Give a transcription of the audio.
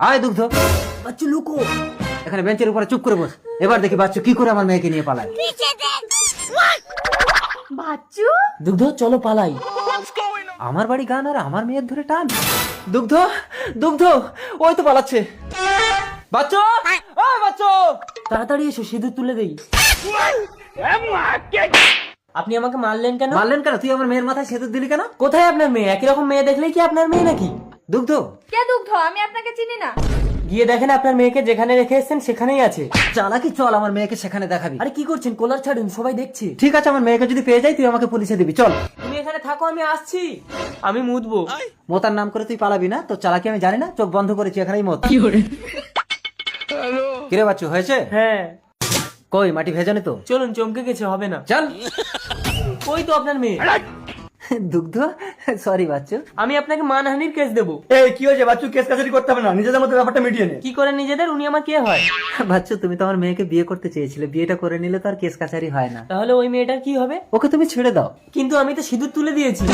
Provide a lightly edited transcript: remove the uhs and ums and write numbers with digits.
আয় দুগ্ধ। বাচ্চু লুকো। এখানে বেঞ্চের উপরে চুপ করে বস। এবার দেখি বাচ্চু কি করে আমার মেয়েকে নিয়ে পালায়। বাচ্চু দুগ্ধ চলো পালাই। আমার বাড়ি গান আর আমার মেয়ের ধরে টান। দুগ্ধ দুগ্ধ, ওই তো পালাচ্ছে। বাচ্চু, ওই বাচ্চু, তাড়াতাড়ি এসো, সিঁদুর তুলে দেই। আপনি আমাকে মারলেন কেন? মারলেন কেন? তুই আমার মেয়ের মাথায় সেতুর দিলি কেন? কোথায় আপনার মেয়ে? একই রকম মেয়ে দেখলেই কি আপনার মেয়ে নাকি? দুগ্ধ, কে দুগ্ধ? আমি আপনাকে চিনি না। গিয়ে দেখেন আপনার মেয়েকে যেখানে রেখে এসেছেন সেখানেই আছে। চালাকি, চল আমার মেয়েকে সেখানে দেখাবি। আরে কি করছেন? কলার ছাড়ুন, সবাই দেখছে। ঠিক আছে, আমার মেয়েকে যদি পেয়ে যাই তুই আমাকে পুলিশে দিবি। চল। তুমি এখানে থাকো, আমি আসছি। আমি মুতবো। মোতার নাম করে তুই পালাবি না? তো চালাকি আমি জানি না, চোখ বন্ধ করেছি, এখানেই মত। কিরে বাচ্চু, হয়েছে? হ্যাঁ কই মাটি ভেজানি তো? চলুন, চমকে গেছে, হবে না। চল। ওই তো আপনার মেয়ে। দুগ্ধ, সরি বাচ্চু। আমি আপনাকে মানহানির কেস দেবো। এই কি হয়েছে বাচ্চু? কেস কাছারি করতে হবে না, নিজেদের মধ্যে ব্যাপারটা মিটিয়ে নে। কি করে নিজেদের? উনি আমার কে হয়? বাচ্চু, তুমি তো আমার মেয়েকে বিয়ে করতে চেয়েছিলে, বিয়েটা করে নিলে তো আর কেস কাছারি হয় না। তাহলে ওই মেয়েটার কি হবে? ওকে তুমি ছেড়ে দাও। কিন্তু আমি তো সিঁদুর তুলে দিয়েছি।